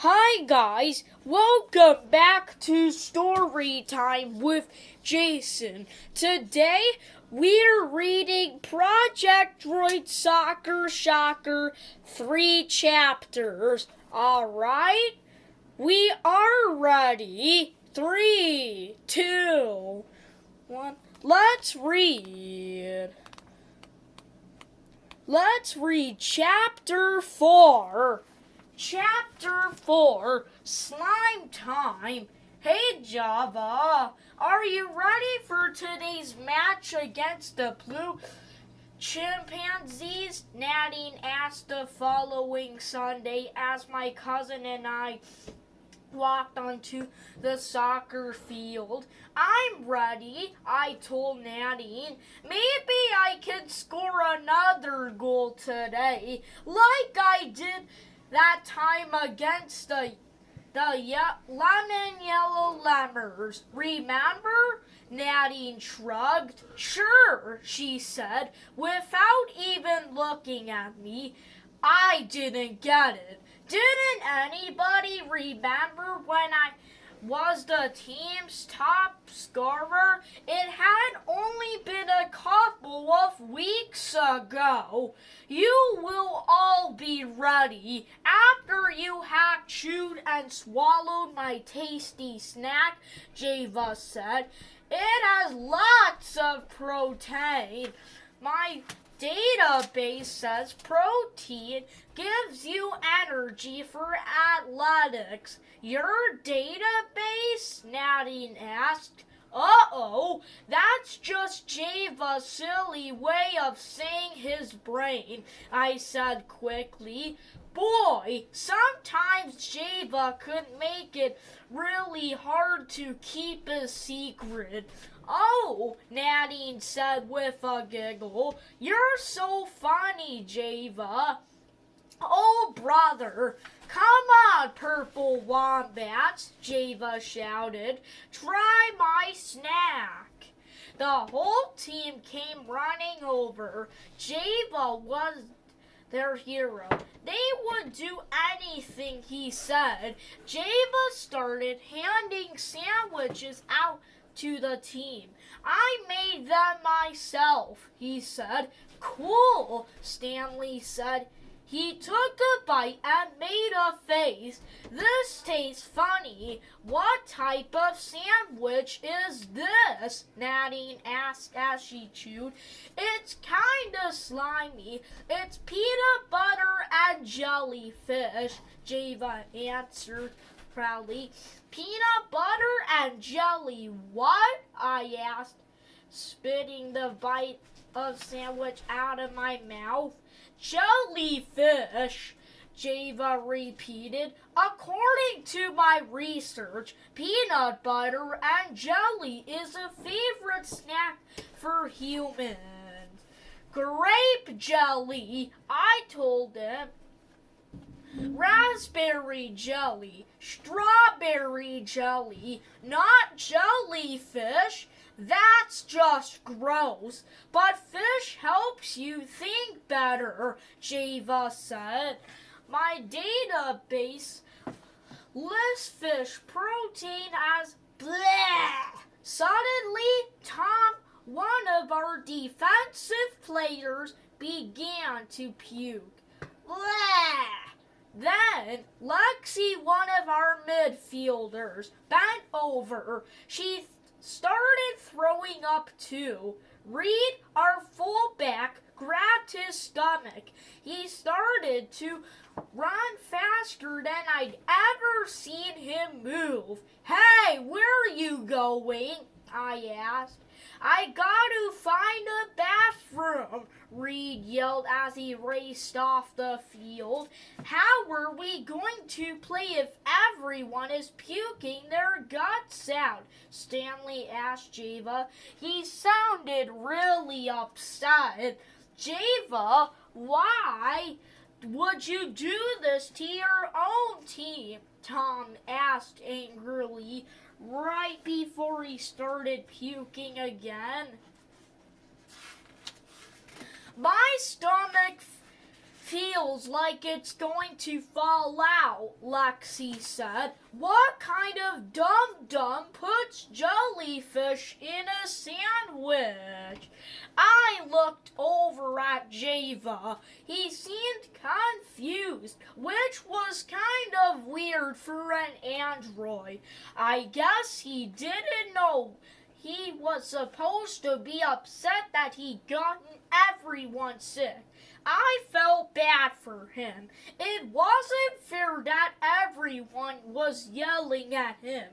Hi guys, welcome back to Story Time with Jason. Today we're reading Project Droid Soccer Shocker 3 chapters. Alright, we are ready. 3, 2, 1, let's read. Let's read Chapter 4. Chapter 4, Slime Time. Hey Java, are you ready for today's match against the blue chimpanzees? Nadine asked the following Sunday as my cousin and I walked onto the soccer field. I'm ready, I told Nadine. Maybe I can score another goal today, like I did that time against the lemon yellow lemurs. Remember? Nadine shrugged. Sure, she said, without even looking at me. I didn't get it. Didn't anybody remember when I was the team's top scorer? It had only been a couple of weeks ago. You will all be ready after you have chewed and swallowed my tasty snack, Java said. It has lots of protein. My database says protein gives you energy for athletics. Your database? Nadine asked. Uh-oh, that's just Java's silly way of saying his brain, I said quickly. Boy, sometimes Java could make it really hard to keep a secret. Oh, Nadine said with a giggle. You're so funny, Java. Oh, brother, come on, purple wombats, Java shouted. Try my snack. The whole team came running over. Java was their hero. They would do anything he said. Java started handing sandwiches out to the team. I made them myself, he said. Cool, Stanley said. He took a bite and made a face. This tastes funny. What type of sandwich is this? Nadine asked as she chewed. It's kinda slimy. It's peanut butter and jellyfish, Java answered proudly. Peanut butter and jelly what? I asked, spitting the bite of sandwich out of my mouth. Jellyfish, Java repeated. According to my research, peanut butter and jelly is a favorite snack for humans. Grape jelly, I told them. Raspberry jelly, strawberry jelly, not jellyfish. That's just gross. But fish helps you think better, Java said. My database lists fish protein as bleh. Suddenly, Tom, one of our defensive players, began to puke. Bleh. Then, Lexi, one of our midfielders, bent over. She started throwing up too. Reed, our fullback, grabbed his stomach. He started to run faster than I'd ever seen him move. Hey, where are you going? I asked. I gotta find a bathroom, Reed yelled as he raced off the field. How are we going to play if everyone is puking their guts out? Stanley asked Java. He sounded really upset. Java, why would you do this to your own team? Tom asked angrily, right before he started puking again. My stomach feels like it's going to fall out, Lexi said. What kind of dum-dum puts jellyfish in a sandwich? I looked over at Java. He seemed confused, which was kind of weird for an android. I guess he didn't know he was supposed to be upset that he'd gotten everyone sick. I felt bad for him. It wasn't fair that everyone was yelling at him.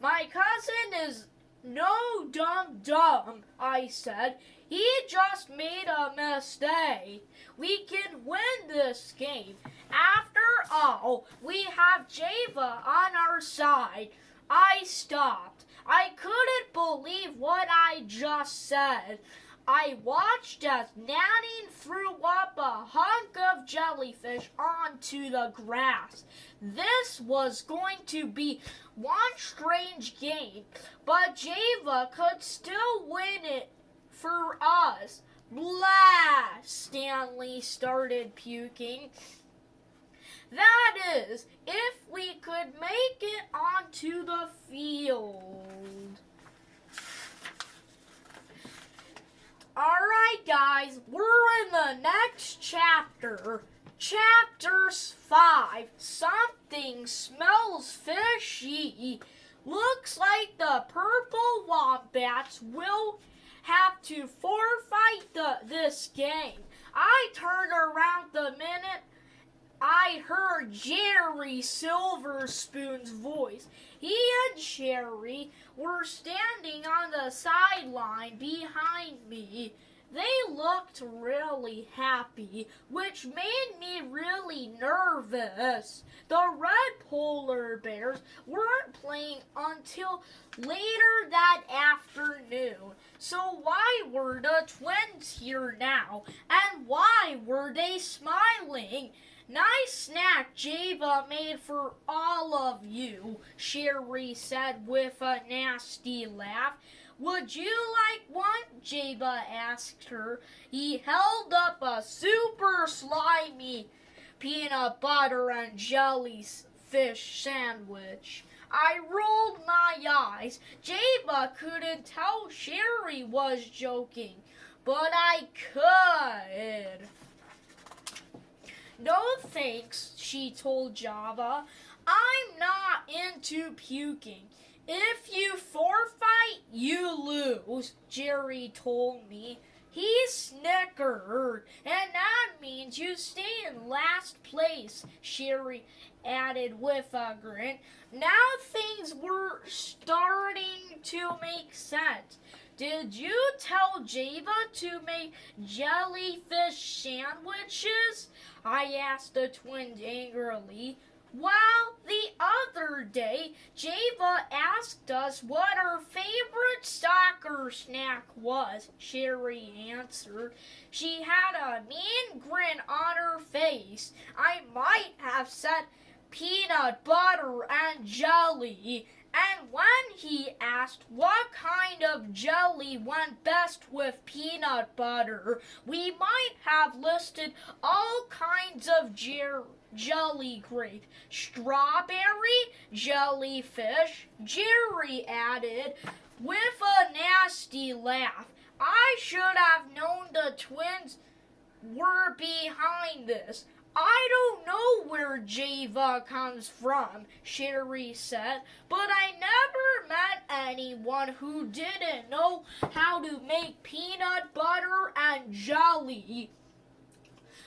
My cousin is no dum-dum, I said. He just made a mistake. We can win this game. After all, we have Java on our side. I stopped. I couldn't believe what I just said. I watched as Nanny threw up a hunk of jellyfish onto the grass. This was going to be one strange game, but Java could still win it for us. Blah! Stanley started puking. That is, if we could make it onto the field. Alright guys, we're in the next chapter. Chapter 5. Something smells fishy. Looks like the purple wombats will have to forfeit this game. I turned around the minute I heard Jerry Silverspoon's voice. He and Sherry were standing on the sideline behind me. They looked really happy, which made me really nervous. The red polar bears weren't playing until later that afternoon. So why were the twins here now? And why were they smiling? Nice snack Java made for all of you, Sherry said with a nasty laugh. Would you like one? Java asked her. He held up a super slimy peanut butter and jellyfish sandwich. I rolled my eyes. Java couldn't tell Sherry was joking, but I could. No thanks, she told Java. I'm not into puking. If you forfeit, you lose, Jerry told me. He snickered, and that means you stay in last place, Sherry added with a grin. Now things were starting to make sense. Did you tell Java to make jellyfish sandwiches? I asked the twins angrily. Well, the other day, Java asked us what our favorite soccer snack was, Sherry answered. She had a mean grin on her face. I might have said peanut butter and jelly. And when he asked what kind of jelly went best with peanut butter, we might have listed all kinds of jelly grape. Strawberry, jellyfish, Jerry added with a nasty laugh. I should have known the twins were behind this. I don't know where Java comes from, Sherry said, but I never met anyone who didn't know how to make peanut butter and jelly.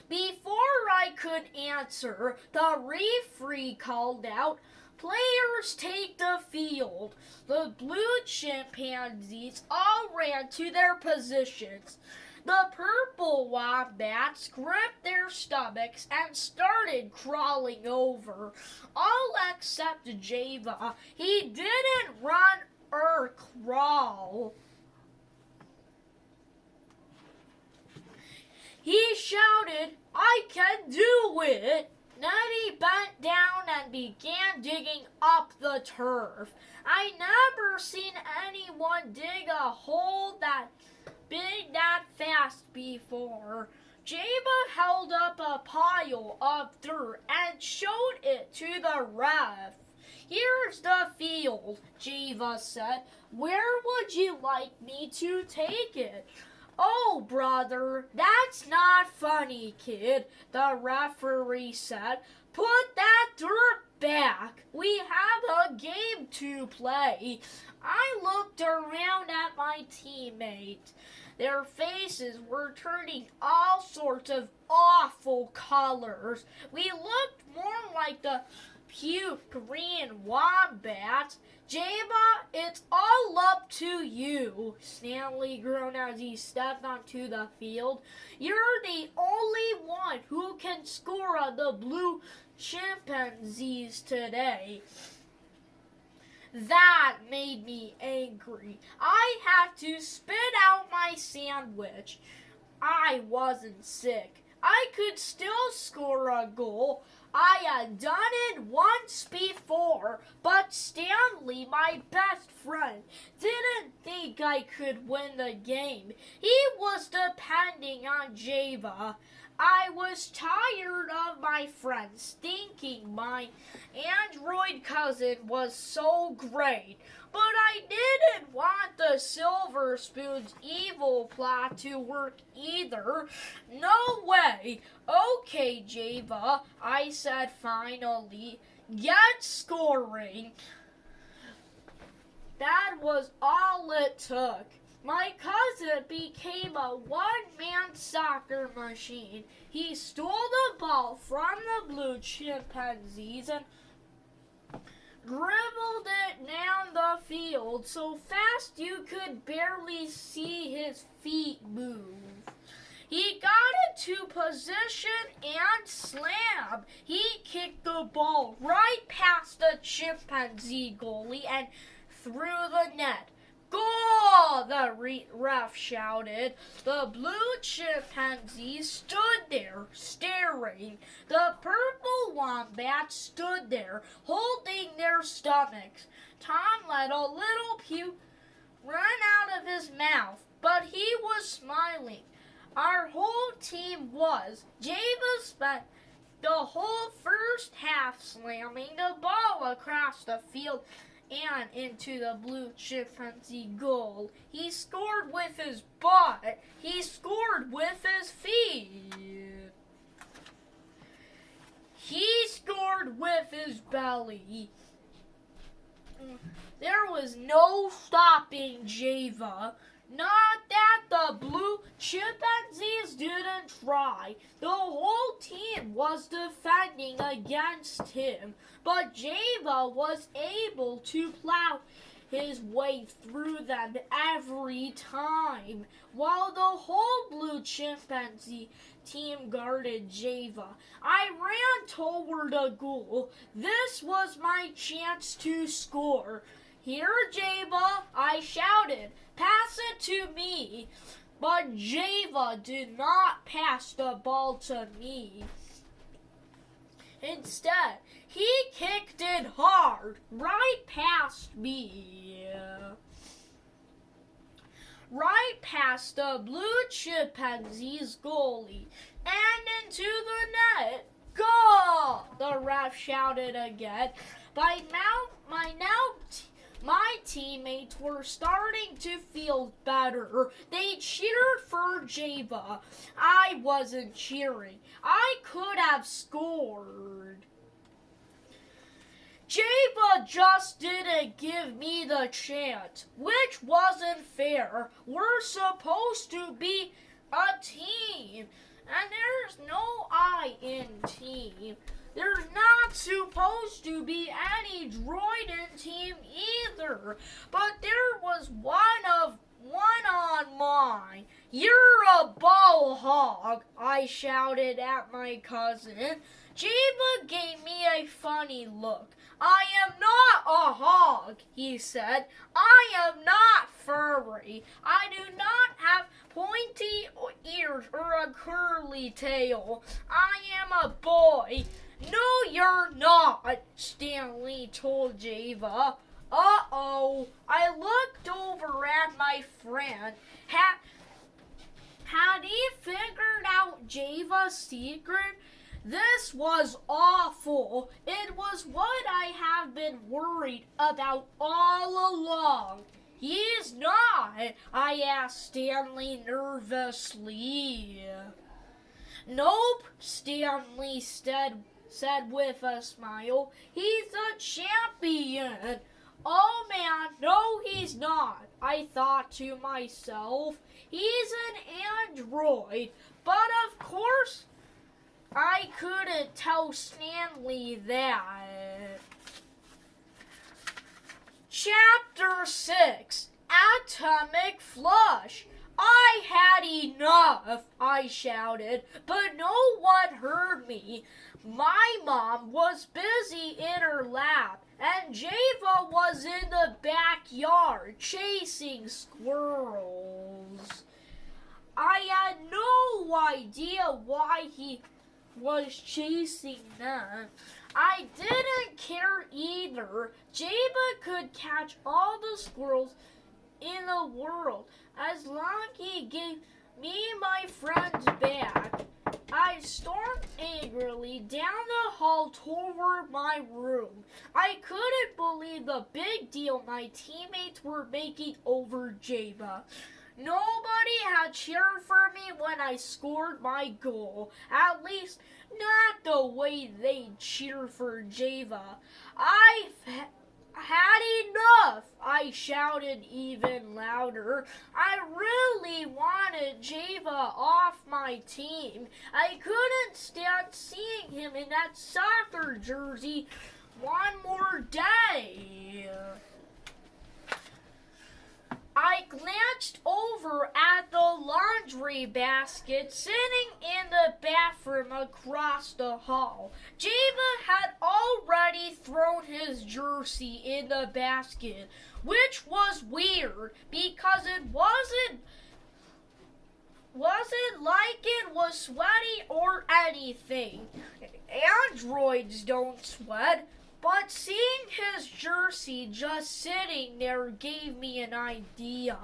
Before I could answer, the referee called out, "Players take the field." The blue chimpanzees all ran to their positions. The purple wombats gripped their stomachs and started crawling over, all except Java. He didn't run or crawl. He shouted, "I can do it!" Then he bent down and began digging up the turf. I never seen anyone dig a hole that big that fast before. Jaba held up a pile of dirt and showed it to the ref. Here's the field, Java said. Where would you like me to take it? Oh, brother, that's not funny, kid, the referee said. Put that dirt back. We have a game to play. I looked around at my teammates. Their faces were turning all sorts of awful colors. We looked more like the puke green wombats. Java, it's all up to you, Stanley groaned as he stepped onto the field. You're the only one who can score on the blue chimpanzees today. That made me angry. I had to spit out my sandwich. I wasn't sick. I could still score a goal. I had done it once before, but Stanley, my best friend, didn't think I could win the game. He was depending on Java. I was tired of my friends thinking my android cousin was so great, but I didn't want the Silver Spoon's evil plot to work either. No way. Okay, Java, I said finally. Get scoring. That was all it took. My cousin became a one-man soccer machine. He stole the ball from the blue chimpanzees and dribbled it down the field so fast you could barely see his feet move. He got into position and slammed. He kicked the ball right past the chimpanzee goalie and through the net. Goal! The ref shouted. The blue chimpanzee stood there, staring. The purple wombat stood there, holding their stomachs. Tom let a little puke run out of his mouth, but he was smiling. Our whole team was. Java spent the whole first half slamming the ball across the field and into the blue chimpanzee goal. He scored with his butt. He scored with his feet. He scored with his belly. There was no stopping Java. Not that the blue chimpanzees didn't try. The whole team was defending against him, but Java was able to plow his way through them every time, while the whole blue chimpanzee team guarded Java. I ran toward a goal. This was my chance to score. Here, Java, I shouted. Pass it to me. But Java did not pass the ball to me. Instead, he kicked it hard, right past me. Right past the blue chimpanzee's goalie and into the net. Goal! The ref shouted again. My teammates were starting to feel better. They cheered for Java. I wasn't cheering. I could have scored. Java just didn't give me the chance, which wasn't fair. We're supposed to be a team, and there's no I in team. There's not supposed to be any droid in team either, but there was one on mine. You're a ball hog, I shouted at my cousin. Java gave me a funny look. I am not a hog, he said. I am not furry. I do not have pointy ears or a curly tail. I am a boy. No, you're not, Stanley told Java. Uh-oh. I looked over at my friend. Had he figured out Java's secret? This was awful. It was what I have been worried about all along. He's not, I asked Stanley nervously. Nope, Stanley said with a smile. He's a champion. Oh man, no he's not, I thought to myself. He's an android. But of course, I couldn't tell Stanley that. Chapter 6, Atomic Flush. I had enough, I shouted, but no one heard me. My mom was busy in her lab, and Java was in the backyard chasing squirrels. I had no idea why he was chasing them. I didn't care either. Java could catch all the squirrels in the world as long as he gave me my friends back. I stormed angrily down the hall toward my room. I couldn't believe the big deal my teammates were making over Java. Nobody had cheered for me when I scored my goal. At least, not the way they cheered for Java. I've had enough, I shouted even louder. I really wanted Java off my team. I couldn't stand seeing him in that soccer jersey one more day. I glanced over at the laundry basket sitting in the bathroom across the hall. Java had already thrown his jersey in the basket, which was weird because it wasn't like it was sweaty or anything. Androids don't sweat. But seeing his jersey just sitting there gave me an idea.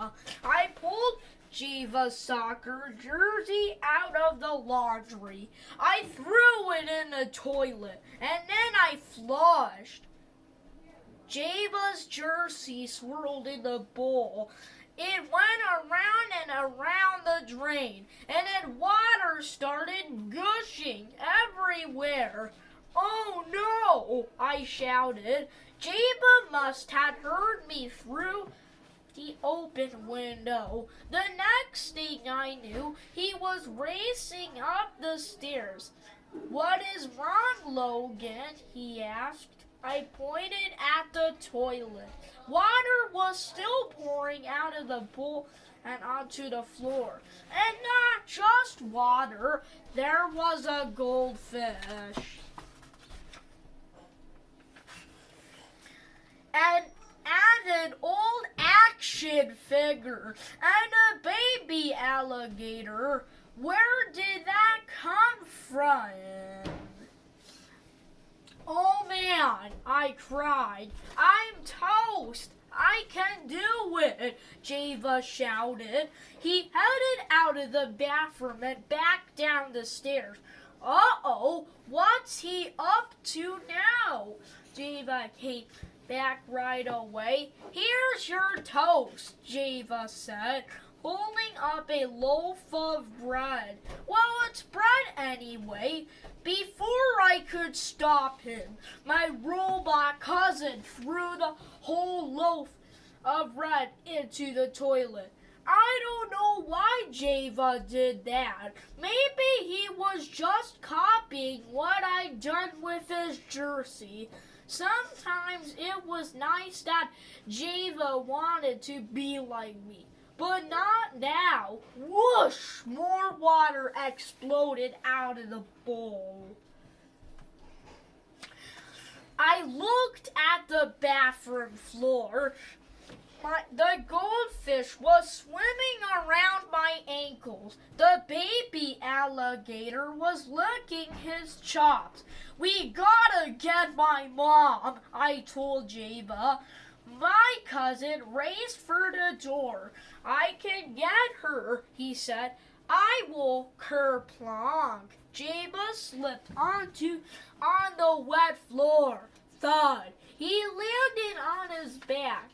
I pulled Java's soccer jersey out of the laundry. I threw it in the toilet, and then I flushed. Java's jersey swirled in the bowl. It went around and around the drain, and then water started gushing everywhere. Oh no, I shouted. Java must have heard me through the open window. The next thing I knew, he was racing up the stairs. What is wrong, Logan? He asked. I pointed at the toilet. Water was still pouring out of the bowl and onto the floor. And not just water, there was a goldfish. And an old action figure and a baby alligator. Where did that come from? Oh man, I cried. I'm toast. I can do it, Java shouted. He headed out of the bathroom and back down the stairs. Uh-oh, what's he up to now? Java came back right away. Here's your toast, Java said, holding up a loaf of bread. Well, it's bread anyway. Before I could stop him, my robot cousin threw the whole loaf of bread into the toilet. I don't know why Java did that. Maybe he was just copying what I'd done with his jersey. Sometimes it was nice that Java wanted to be like me, but not now. Whoosh! More water exploded out of the bowl. I looked at the bathroom floor. The goldfish was swimming around my ankles. The baby alligator was licking his chops. We gotta get my mom, I told Java. My cousin raced for the door. I can get her, he said. I will kerplunk. Jabba slipped on the wet floor. Thud. He landed on his back.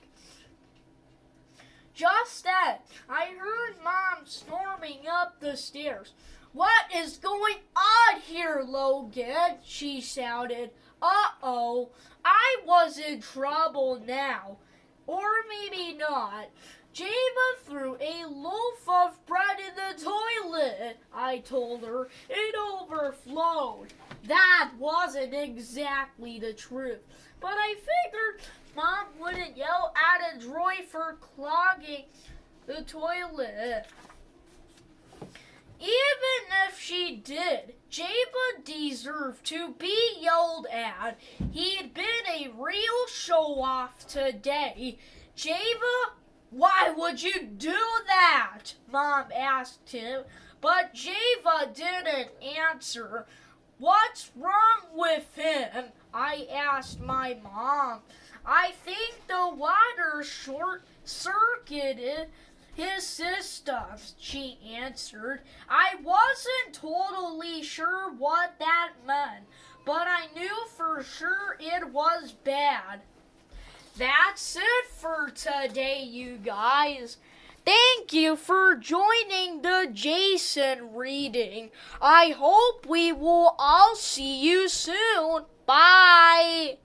Just then, I heard Mom storming up the stairs. What is going on here, Logan? She shouted. Uh-oh, I was in trouble now. Or maybe not. Jabba threw a loaf of bread in the toilet, I told her. It overflowed. That wasn't exactly the truth, but I figured Mom wouldn't yell at a droid for clogging the toilet. Even if she did, Jabba deserved to be yelled at. He'd been a real show-off today. Jabba, why would you do that? Mom asked him, but Jabba didn't answer. What's wrong with him? I asked my mom. I think the water short-circuited his systems, she answered. I wasn't totally sure what that meant, but I knew for sure it was bad. That's it for today, you guys. Thank you for joining the Jason reading. I hope we will all see you soon. Bye.